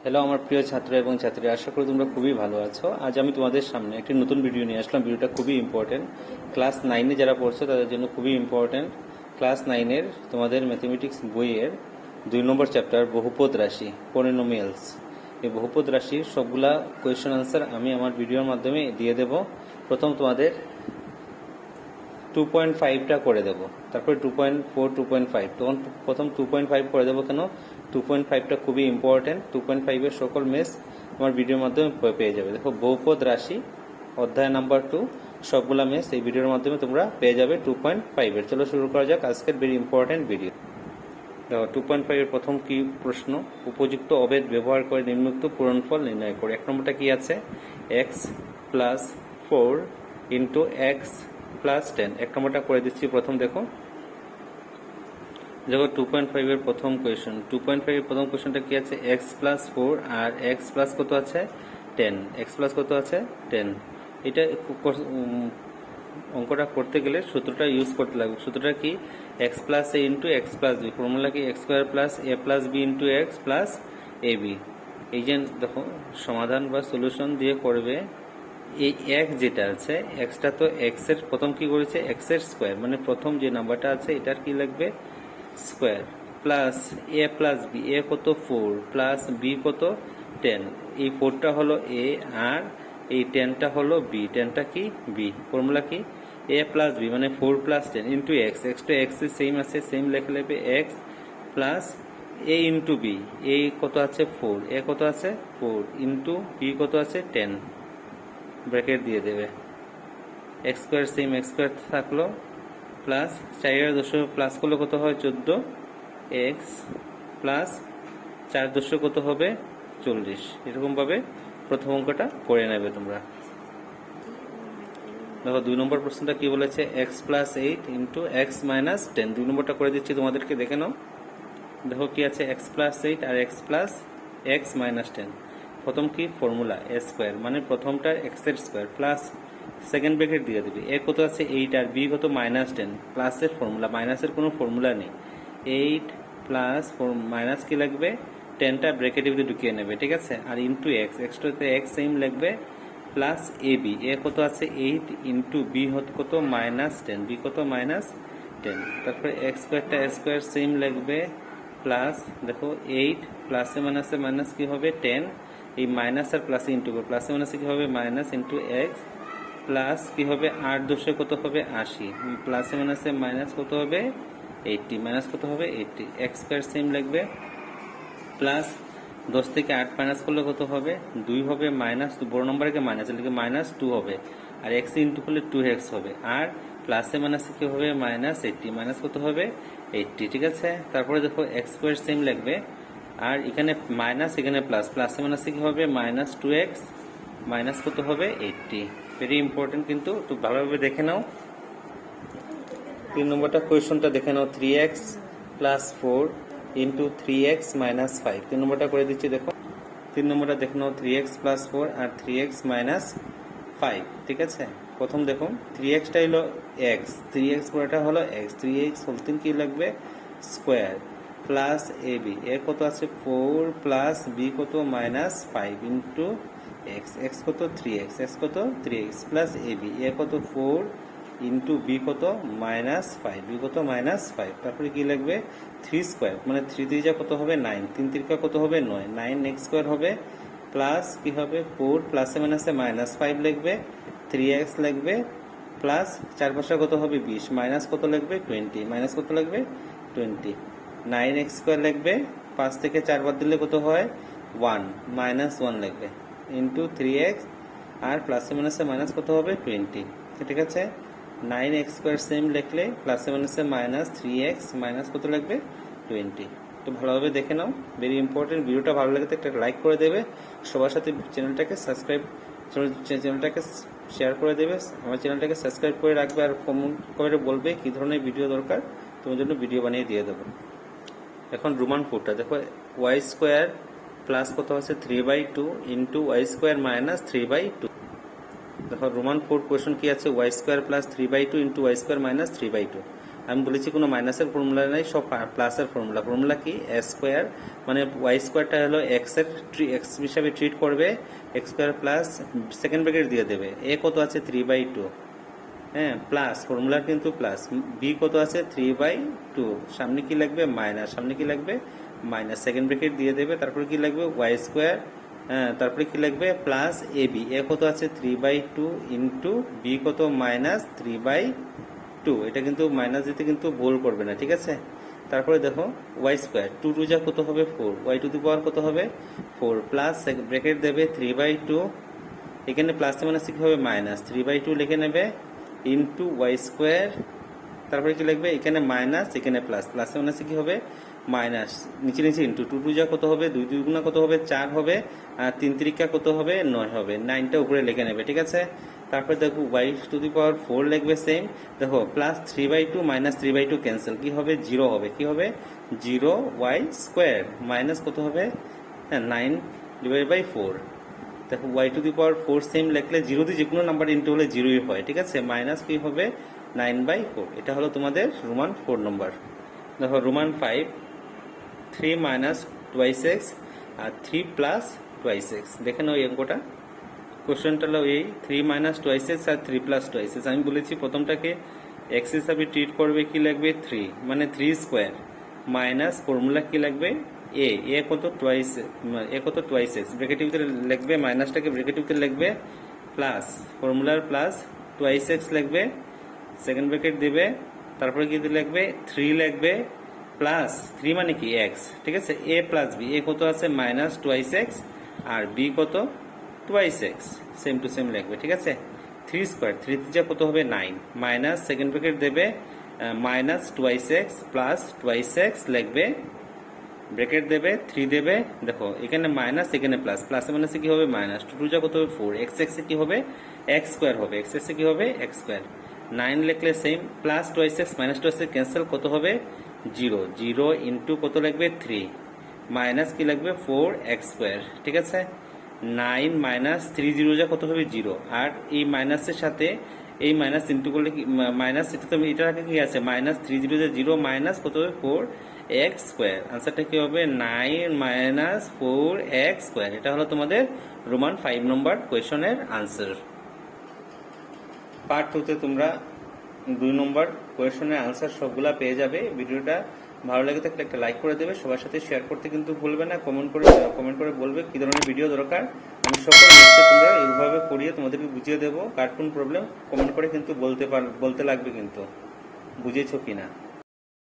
Hello আমার প্রিয় ছাত্র এবং ছাত্রী, আশা করি তোমরা খুবই ভালো আছো। আজ আমি তোমাদের সামনে একটি নতুন ভিডিও নিয়ে আসলাম। ভিডিওটা খুবই ইম্পর্টেন্ট, ক্লাস 9-এ যারা পড়ছো তাদের জন্য খুবই ইম্পর্টেন্ট। ক্লাস 9-এর তোমাদের ম্যাথমেটিক্স বইয়ের 2 নম্বর চ্যাপ্টার বহুপদ রাশি, পলিনোমিয়ালস। এই বহুপদ রাশির সবগুলা কোয়েশ্চেন আনসার আমি আমার ভিডিওর মাধ্যমে দিয়ে দেব। প্রথম তোমাদের 2.5টা করে দেবো, তারপরে 2.4, 2.5, তখন প্রথম 2.5 করে দেবো। কেন 2.5টা খুবই ইম্পর্টেন্ট। 2.5-এর সকল মেস আমার ভিডিওর মাধ্যমে পেয়ে যাবে। দেখো, বহুপদ রাশি অধ্যায় নাম্বার 2 সবগুলা মেস এই ভিডিওর মাধ্যমে তোমরা পেয়ে যাবে 2.5-এর। চলো শুরু করা যাক আজকের ভেরি ইম্পর্টেন্ট ভিডিও। দেখো 2.5-এর প্রথম কি প্রশ্ন, উপযুক্ত অবেদ ব্যবহার করে নিম্নোক্ত পূরণফল নির্ণয় করে। এক নম্বরটা কি আছে, x plus 4 into X plus 10। এক নম্বরটা করে দিচ্ছি। প্রথম দেখো 2.5-এর প্রথম কোয়েশন। 2.5-এর প্রথম কোয়েশনটা কি আছে, x প্লাস 4 আর x প্লাস কত আছে 10। x প্লাস কত আছে 10। এটা অঙ্কটা করতে গেলে সূত্রটা ইউজ করতে লাগবে। সূত্রটা কি, x plus a into X plus B. Formula কি, X square plus A plus B into X plus A B. এই যে দেখো সমাধান বা সলিউশন দিয়ে করবে। এই এক্স যেটা আছে, এক্সটা তো এক্স এর প্রথম কি করেছে, এক্স এর স্কোয়ার, মানে প্রথম যে নাম্বারটা আছে এটার কি লাগবে square, plus A plus B. A কত 4 প্লাস বি কত 10। এই 4টা হলো এ আর এই 10টা হলো বি। 10টা কি বি। ফর্মুলা কি, এ প্লাস বি মানে 4 plus 10 into x. X to x same আছে, সেম লেখা লাগবে x plus a into b. A কত আছে 4, এ কত আছে 4 ইন্টু বি কত আছে 10, ব্র্যাকেট দিয়ে দেবে। X square same x square থাকলো, প্লাস 4 দশমিক প্লাস করলে কত হয় 14, এক্স প্লাস 4 দশমিক কত হবে 40। এরকম ভাবে প্রথম অঙ্কটা করে নেবে তোমরা। দেখো 2 নম্বর প্রশ্নটা কি বলেছে, x plus 8 into x minus 10। 2 নম্বরটা করে দিচ্ছি তোমাদেরকে, দেখে নাও। দেখো কি আছে, এক্স প্লাস 8 আর এক্স প্লাস এক্স মাইনাস 10। প্রথম কি ফর্মুলা এ স্কোয়ার, মানে প্রথমটা এক্স এর স্কোয়ার, প্লাস সেকেন্ড ব্র্যাকেট দিয়ে দিবি। এ কত আছে 8 আর বি কত মাইনাস 10। প্লাসের ফর্মুলা, মাইনাসের কোনো ফর্মুলা নেই। 8 প্লাস মাইনাস কি লাগবে 10টা ব্র্যাকেটের ভিতরে ঢুকিয়ে নেবে, ঠিক আছে। আর ইন্টু এক্স, এক্সটাতে এক্স সেম লাগবে, প্লাস এ বি। এ কত আছে 8 ইন্টু বি কত মাইনাস 10, বি কত মাইনাস 10। তারপরে এক্স স্কোয়ারটা স্কোয়ার সেম লাগবে, প্লাস দেখো 8 প্লাসে মাইনাসে মাইনাস কি হবে 10। এই মাইনাস আর প্লাসে ইন্টু করবে, প্লাসে মাইনাসে কি হবে মাইনাস ইন্টু এক্স, প্লাস কি হবে 8 দশে কত হবে 80, প্লাসে মাইনাসে মাইনাস কত হবে 80, মাইনাস কত হবে 80। এক্স স্কোয়ার সেম লাগবে, প্লাস 10 থেকে 8 মাইনাস করলে কত হবে 2 হবে, মাইনাস বড় নম্বরকে মাইনাস লিখে মাইনাস 2 হবে, আর এক্স ইন্টু করলে 2x হবে, আর প্লাসে মাইনাসে কি হবে মাইনাস 80, মাইনাস কত হবে 80, ঠিক আছে। তারপরে দেখো এক্স স্কোয়ার সেম লাগবে, আর এখানে মাইনাস এখানে প্লাস, প্লাসে মাইনাসে কি হবে মাইনাস 2x, মাইনাস কত হবে 80। ভেরি ইম্পর্টেন্ট, কিন্তু একটু ভালোভাবে দেখে নাও। 3 নম্বরটা কোয়েশনটা দেখে নাও, 3x plus 4 into 3x minus 5। 3 নম্বরটা করে দিচ্ছি। দেখো 3 নম্বরটা দেখে নাও, 3x প্লাস 4 আর 3x মাইনাস 5, ঠিক আছে। প্রথম দেখো 3xটা হলো x, 3x পুরোটা হলো x, 3x হোল 3 কি লাগবে square, plus A B. A কত আছে 4 প্লাস বি কত মাইনাস 5 ইন্টু এক্স, এক্স কত 3x, এক্স কত 3x plus A B. A কত 4 ইন্টু বি কত মাইনাস 5, বি কত মাইনাস 5। তারপরে কি লাগবে 3 স্কোয়ার, মানে 3 দিয়ে যা কত হবে 9, 3 তিরিকা কত হবে 9, 9 এক্স স্কোয়ার হবে, প্লাস কি হবে 4 প্লাসে মাইনাসে মাইনাস 5 লাগবে, 3x লাগবে, প্লাস 4 পাশে কত হবে 20, মাইনাস কত লাগবে 20, মাইনাস কত লাগবে 20, 9x স্কোয়ার লাগবে, 5 থেকে 4 বাদ দিলে কত হয় 1, মাইনাস 1 লাগবে ইন্টু 3x, আর প্লাসে মাইনাসে মাইনাস কত হবে 20, ঠিক আছে। 9x স্কোয়ার সেম লিখলে প্লাসে মাইনাসে মাইনাস 3x মাইনাস কত লাগবে 20। তো ভালোভাবে দেখে নাও, ভেরি ইম্পর্টেন্ট। ভিডিওটা ভালো লাগে তো একটা লাইক করে দেবে, সবার সাথে চ্যানেলটাকে সাবস্ক্রাইব, চ্যানেলটাকে শেয়ার করে দেবে, আমার চ্যানেলটাকে সাবস্ক্রাইব করে রাখবে, আর কমেন্ট করে বলবে কী ধরনের ভিডিও দরকার, তোমার জন্য ভিডিও বানিয়ে দিয়ে দেবো। এখন রোমান 4টা দেখো, ওয়াই স্কোয়ার প্লাস কত আছে 3/2 ইন্টু ওয়াই স্কোয়ার মাইনাস 3/2। দেখো রোমান 4 কোয়েশন কি আছে, Y square plus 3/2 into Y square minus 3/2। আমি বলেছি কোনো মাইনাসের ফর্মুলা নাই, সব প্লাসের ফর্মুলা। ফর্মুলা কি? এ স্কোয়ার মানে ওয়াই স্কোয়ারটা হলো এক্স হিসাবে ট্রিট করবে, x square plus second bracket দিয়ে দেবে এ কত আছে 3/2, হ্যাঁ প্লাস ফর্মুলার কিন্তু প্লাস, বি কত আছে 3/2, সামনে কি লাগবে মাইনাস, সামনে কি লাগবে মাইনাস, সেকেন্ড ব্র্যাকেট দিয়ে দেবে, তারপরে কি লাগবে ওয়াই স্কোয়ার, হ্যাঁ তারপরে কি লাগবে প্লাস এ বি, এ কত আছে 3/2 ইন্টু বি কত মাইনাস 3/2, এটা কিন্তু মাইনাস দিতে কিন্তু ভুল করবে না, ঠিক আছে। তারপরে দেখো ওয়াই স্কোয়ার 2 টু যা কত হবে 4, ওয়াই টু দি পাওয়ার কত হবে 4 প্লাস ব্র্যাকেট দেবে 3/2, এখানে প্লাস মানে কি হবে মাইনাস 3/2 লিখে নেবে ইন্টু ওয়াই স্কোয়ার, তারপরে কি লিখবে এখানে মাইনাস এখানে প্লাস, প্লাস মানে কি হবে মাইনাস, নিচে নিচে ইন্টু 2 টু যা কত হবে 2 2 গুণা কত হবে 4 হবে, আর 3 3 কত হবে 9 হবে, 9টা উপরে লিখে নেবে, ঠিক আছে। তারপরে দেখো ওয়াই টু দি পাওয়ার 4 লিখবে সেম, দেখো প্লাস 3/2 মাইনাস 3/2 ক্যান্সেল, কি হবে 0 হবে, কি হবে 0 ওয়াই স্কোয়ার মাইনাস কত হবে, হ্যাঁ 9/4, দেখো Y to the power 4 same লিখলে 0 দিয়ে যে কোনো নাম্বার ইন্টু হলে 0ই হয়, ঠিক আছে, মাইনাস কি হবে 9/4, এটা হলো তোমাদের রোমান 4 নম্বর। দেখো রোমান 5 3 মাইনাস টুয়াইস এক্স আর 3 প্লাস টুয়াইস এক্স, দেখেন ওই অঙ্কটা কোশ্চেনটা হলো এই 3 মাইনাস টুয়াইস এক্স আর 3 প্লাস টুয়াইস এক্স। আমি বলেছি প্রথমটাকে এক্স হিসাবে ট্রিট করবে, কি লাগবে 3 মানে 3 স্কোয়ার মাইনাস ফর্মুলা কি লাগবে এ কত টুয়াইস, এ কত টুয়াইস এক্স, ব্র্যাকেটের ভিতরে লিখবে মাইনাসটাকে ব্র্যাকেটের ভিতরে লিখবে প্লাস ফর্মুলার প্লাস টুয়াইস এক্স লিখবে, সেকেন্ড ব্র্যাকেট দেবে, তারপরে কি লিখবে 3 লিখবে প্লাস 3 মানে কি এক্স, ঠিক আছে, এ প্লাস বি, এ কত আছে মাইনাস টুয়াইস এক্স আর বি কত twice x, same to same লিখবে, ঠিক আছে। 3 স্কোয়ার 3 যা কত হবে 9 মাইনাস সেকেন্ড ব্র্যাকেট দেবে minus twice x plus twice x লিখবে, ব্র্যাকেট দেবে 3 দেবে, দেখো এখানে মাইনাস এখানে প্লাস, প্লাস মানে কি হবে মাইনাস, 2 যা কত হবে 4, এক্স এক্স কি হবে এক্স স্কোয়ার হবে, এক্স এক্স কি হবে এক্স স্কোয়ার, 9 লিখলে same plus twice x minus twice x cancel, কত হবে 0, 0 ইন্টু কত লাগবে 3 মাইনাস কি লাগবে 4 এক্স স্কোয়ার, ঠিক আছে। 9 মাইনাস 3 0 যা কত হবে 0, আর এই মাইনাসের সাথে এই মাইনাস ইন্টু করলে কি মাইনাস, এটা তো এটার আগে কি আছে মাইনাস 3 0 যা 0 মাইনাস কত হবে 4 এক্স স্কোয়ার, আনসারটা কি হবে 9 মাইনাস 4 এক্স স্কোয়ার, এটা হলো তোমাদের রোমান 5 নম্বর কোয়েশনের আনসার। পার্ট 2 তে তোমরা 2 নম্বর কোয়েশনের আনসার সবগুলা পেয়ে যাবে। ভিডিওটা ভালো লাগে থাকলে একটা লাইক করে দেবে, সবার সাথে শেয়ার করতে কিন্তু ভুলবে না, কমেন্ট করে বলবে কি ধরনের ভিডিও দরকার, আমি সকল ম্যাথে তোমরা এইভাবে করিয়ে তোমাদেরকে বুঝিয়ে দেবো, কার কোন প্রবলেম কমেন্ট করে কিন্তু বলতে লাগবে কিন্তু বুঝেছো কিনা।